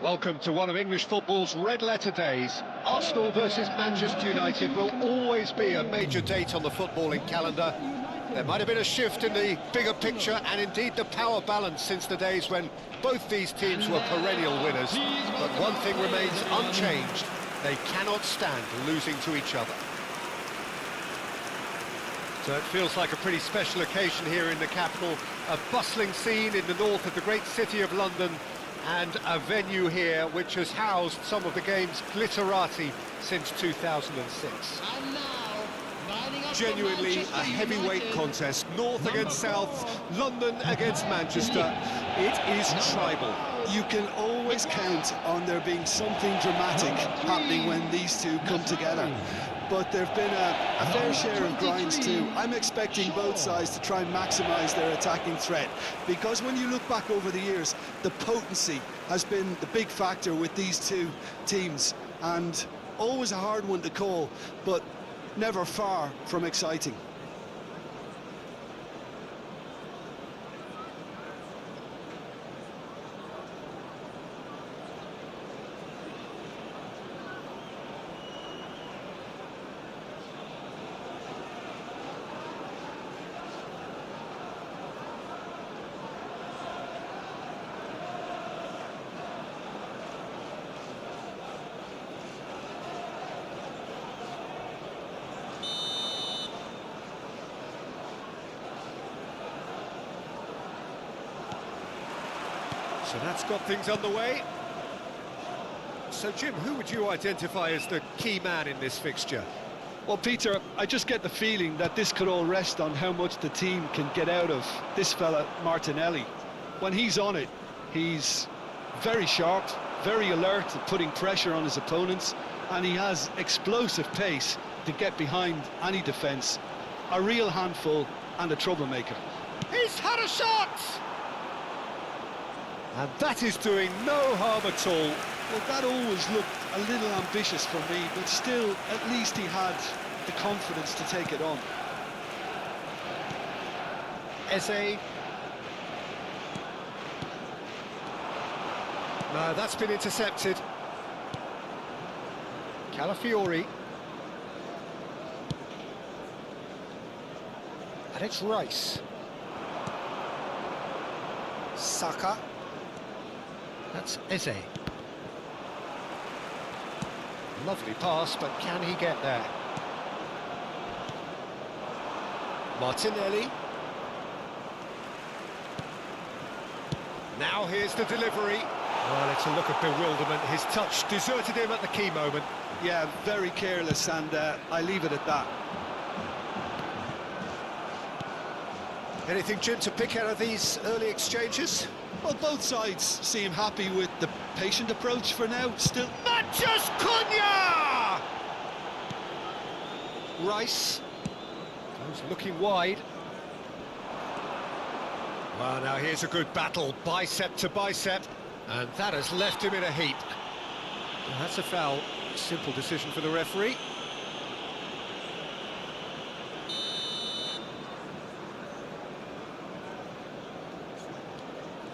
Welcome to one of English football's red-letter days. Arsenal versus Manchester United will always be a major date on the footballing calendar. There might have been a shift in the bigger picture and indeed the power balance since the days when both these teams were perennial winners. But one thing remains unchanged. They cannot stand losing to each other. So it feels like a pretty special occasion here in the capital. A bustling scene in the north of the great city of London, and a venue here which has housed some of the game's glitterati since 2006. Genuinely a heavyweight contest, north against south, London against Manchester. It is tribal. You can always count on there being something dramatic happening when these two come together. But there have been a fair share of grinds too. I'm expecting both sides to try and maximise their attacking threat, because when you look back over the years, the potency has been the big factor with these two teams, and always a hard one to call, but never far from exciting. So that's got things underway. So Jim, who would you identify as the key man in this fixture? Well, Peter, I just get the feeling that this could all rest on how much the team can get out of this fella, Martinelli. When he's on it, he's very sharp, very alert at putting pressure on his opponents, and he has explosive pace to get behind any defence. A real handful and a troublemaker. He's had a shot! And that is doing no harm at all. Well, that always looked a little ambitious for me, but still, at least he had the confidence to take it on. Eze. No, that's been intercepted. Calafiori. And it's Rice. Saka. That's Eze. Lovely pass, but can he get there? Martinelli. Now here's the delivery. Well, it's a look of bewilderment. His touch deserted him at the key moment. Yeah, very careless, and I leave it at that. Anything, Jim, to pick out of these early exchanges? Well, both sides seem happy with the patient approach for now. Still, Matches Cunha! Rice goes looking wide. Well, now here's a good battle, bicep to bicep, and that has left him in a heap. Well, that's a foul. Simple decision for the referee.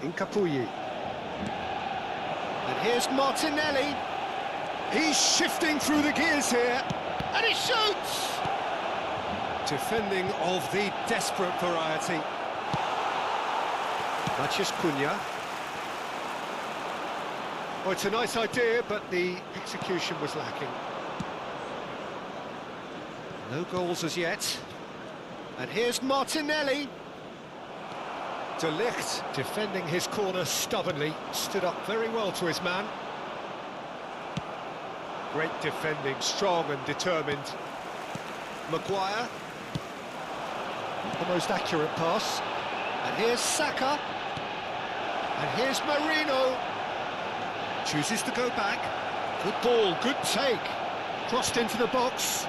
Incapuyi. And here's Martinelli. He's shifting through the gears here. And he shoots! Defending of the desperate variety. Matches Cunha. Oh, it's a nice idea, but the execution was lacking. No goals as yet. And here's Martinelli. De Ligt defending his corner stubbornly, stood up very well to his man. Great defending, strong and determined. Maguire. The most accurate pass. And here's Saka. And here's Marino. Chooses to go back. Good ball, good take. Crossed into the box.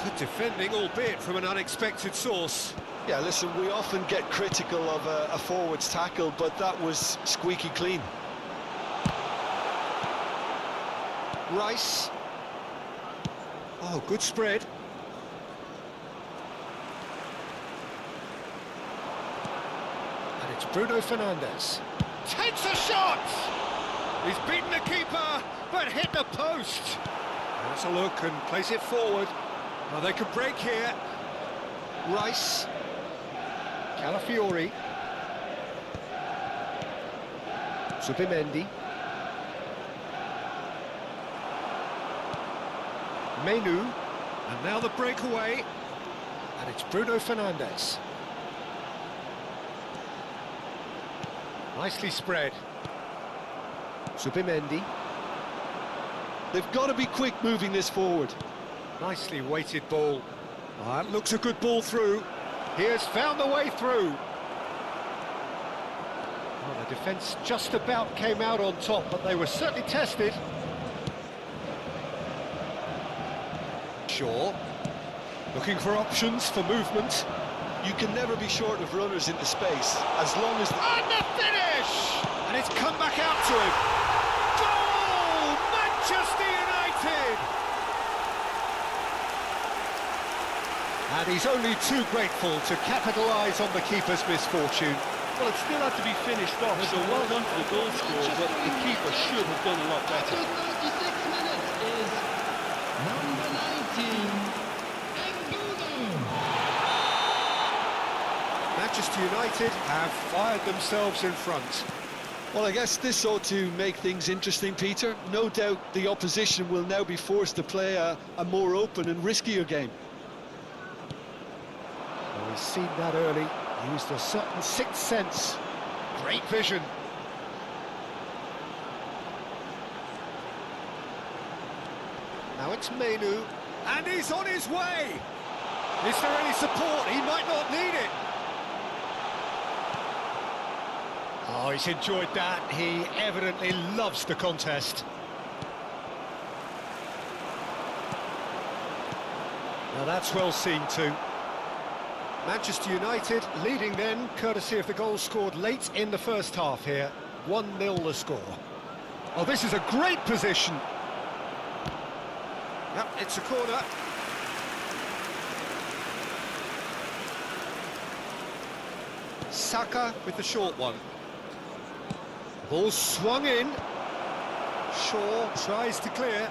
Good defending, albeit from an unexpected source. yeah, listen, we often get critical of a forward's tackle, but that was squeaky clean. Rice. Oh, good spread. And it's Bruno Fernandes. Takes a shot! He's beaten the keeper, but hit the post. Has a look and plays it forward. Well, they could break here. Rice. Calafiori. Zubimendi. Menu. And now the breakaway. And it's Bruno Fernandes. Nicely spread. Zubimendi. They've got to be quick moving this forward. Nicely weighted ball. Oh, that looks a good ball through. He has found the way through. Well, the defence just about came out on top, but they were certainly tested. Shaw. Looking for options for movement. You can never be short of runners into space, as long as... And the finish! And it's come back out to him. Goal! Manchester United! And he's only too grateful to capitalise on the keeper's misfortune. Well, it still had to be finished off, so well done for the goal scorer, but the keeper should have done a lot better. 36 minutes is number 19, Manchester United have fired themselves in front. Well, I guess this ought to make things interesting, Peter. No doubt the opposition will now be forced to play a more open and riskier game. Well, he's seen that early, used a certain sixth sense. Great vision. Now it's Menu, and he's on his way. Is there any support? He might not need it. Oh, he's enjoyed that. He evidently loves the contest. Now that's well seen too. Manchester United leading then, courtesy of the goal scored late in the first half here. 1-0 the score. Oh, this is a great position. Yep, it's a corner. Saka with the short one. Ball swung in. Shaw tries to clear.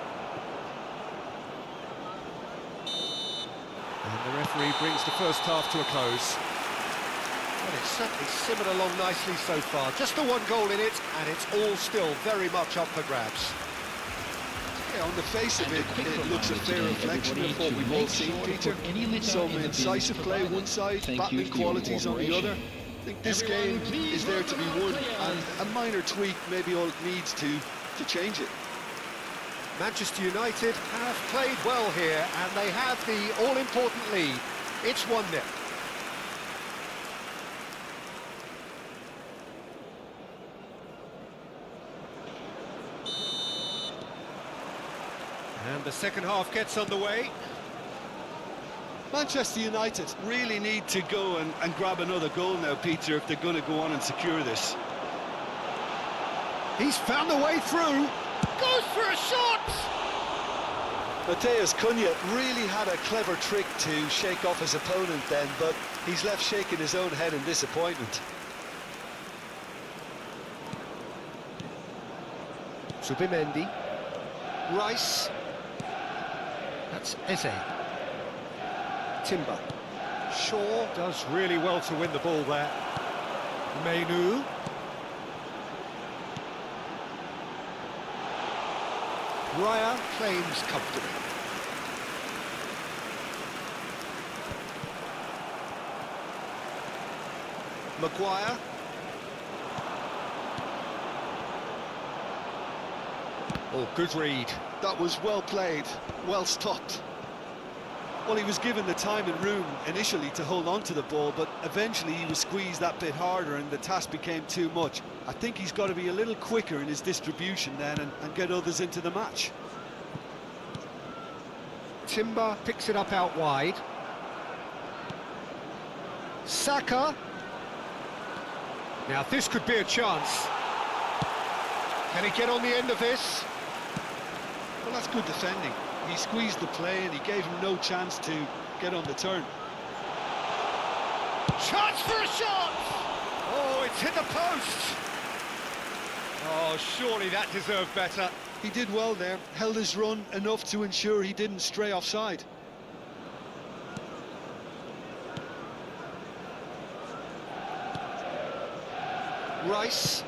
And the referee brings the first half to a close. Well, it's certainly simmered along nicely so far. Just the one goal in it, and it's all still very much up for grabs. Yeah, on the face of it, it looks a fair reflection of what we've all seen, Peter. Some incisive play one side, battling qualities on the other. I think this game is there to be won, and a minor tweak maybe all it needs to change it. Manchester United have played well here, and they have the all-important lead. It's 1-0. And the second half gets underway. Manchester United really need to go and grab another goal now, Peter, if they're going to go on and secure this. He's found the way through. Goes for a shot! Mateus Cunha really had a clever trick to shake off his opponent then, but he's left shaking his own head in disappointment. Zubimendi. Rice. That's Eze. Timber. Shaw does really well to win the ball there. Menu. Raya claims comfortably. Maguire. Oh, good read. That was well played, well stopped. Well, he was given the time and room initially to hold on to the ball, but eventually he was squeezed that bit harder and the task became too much. I think he's got to be a little quicker in his distribution then and get others into the match. Timber picks it up out wide. Saka. Now this could be a chance. Can he get on the end of this? Well, that's good defending. He squeezed the play and he gave him no chance to get on the turn. Chance for a shot! Oh, it's hit the post! Oh, surely that deserved better. He did well there, held his run enough to ensure he didn't stray offside. Rice.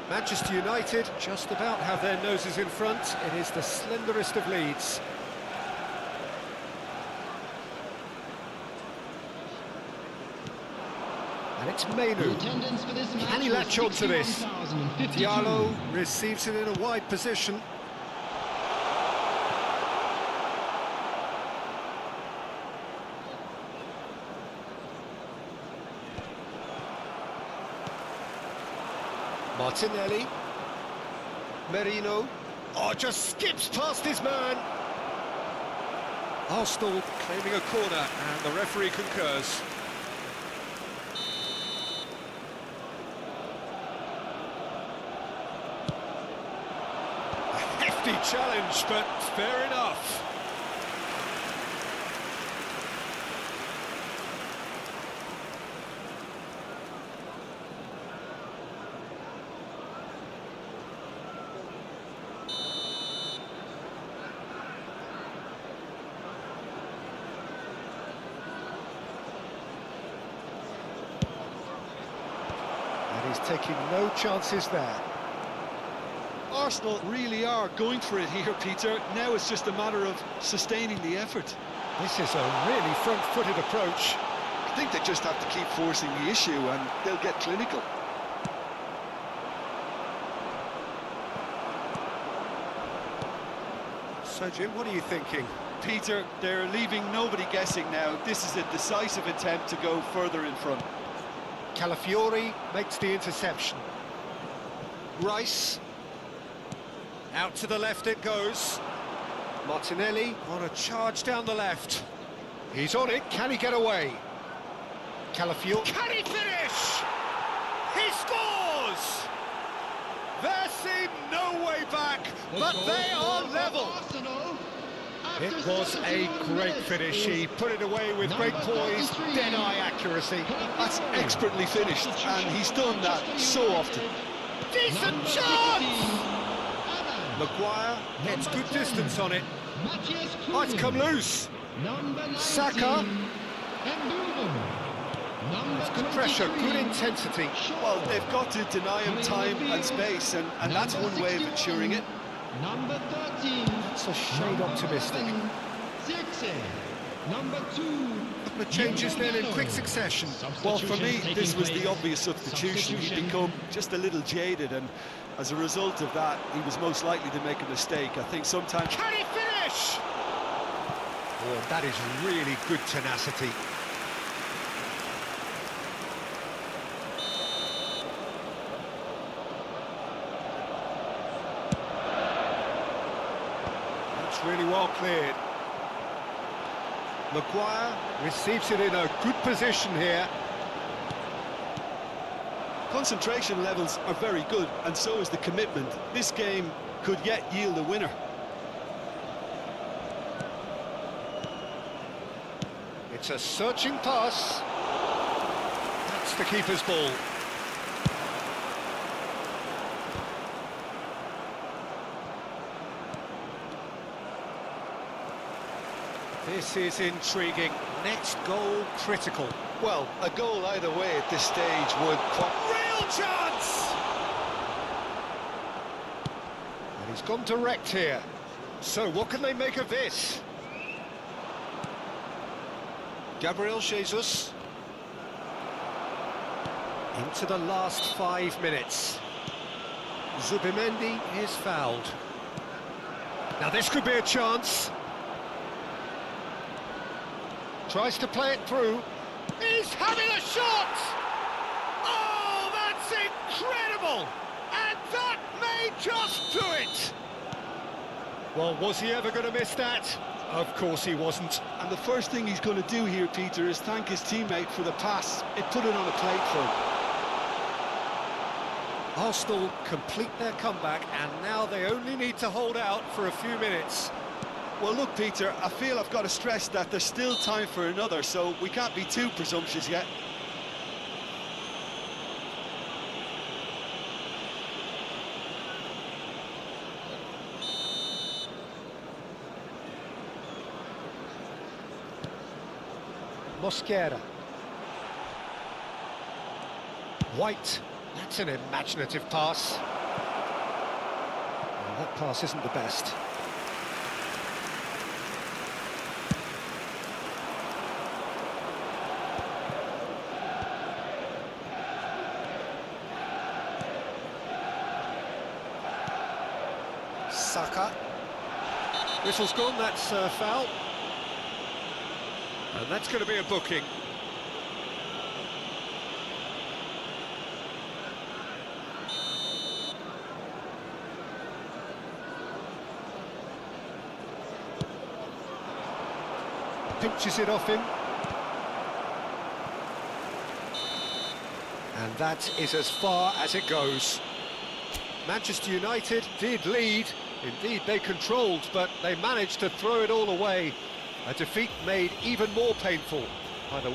Manchester United just about have their noses in front. It is the slenderest of leads. And it's Mainu. Can he latch on to this? Diallo receives it in a wide position. Martinelli. Merino. Oh, just skips past his man. Arsenal claiming a corner, and the referee concurs. A hefty challenge, but fair enough. And he's taking no chances there. Arsenal really are going for it here, Peter. Now it's just a matter of sustaining the effort. This is a really front-footed approach. I think they just have to keep forcing the issue and they'll get clinical. So, Jim, what are you thinking? Peter, they're leaving nobody guessing now. This is a decisive attempt to go further in front. Calafiori makes the interception. Rice. Out to the left it goes. Martinelli on a charge down the left. He's on it, can he get away? Calafiori. Can he finish? He scores! There seemed no way back, but they are level. It was a great finish. He put it away with great poise, dead-eye accuracy. That's expertly finished, and he's done that so often. Decent chance! Maguire gets good distance on it. Oh, it's come loose. Saka. It's good pressure, good intensity. Well, they've got to deny him time and space, and that's one way of ensuring it. Number 13. It's a shade optimistic. Number 2. The changes then in quick succession. Well, for me, this was the obvious substitution. He'd become just a little jaded, and as a result of that, he was most likely to make a mistake. I think sometimes... Can he finish? Oh, that is really good tenacity. That's really well cleared. Maguire receives it in a good position here. Concentration levels are very good, and so is the commitment. This game could yet yield a winner. It's a searching pass. That's the keeper's ball. This is intriguing. Next goal critical. Well, a goal either way at this stage would... Real chance! And he's gone direct here. So what can they make of this? Gabriel Jesus. Into the last 5 minutes. Zubimendi is fouled. Now this could be a chance. Tries to play it through. He's having a shot! Oh, that's incredible! And that may just do it! Well, was he ever going to miss that? Of course he wasn't. And the first thing he's going to do here, Peter, is thank his teammate for the pass. It put it on a plate for him. Arsenal complete their comeback, and now they only need to hold out for a few minutes. Well, look, Peter, I feel I've got to stress that there's still time for another, so we can't be too presumptuous yet. Mosquera. White. That's an imaginative pass. Well, that pass isn't the best. Saka. Whistle's gone, that's foul. And that's going to be a booking. Pinches it off him. And that is as far as it goes. Manchester United did lead. Indeed, they controlled, but they managed to throw it all away. A defeat made even more painful by the way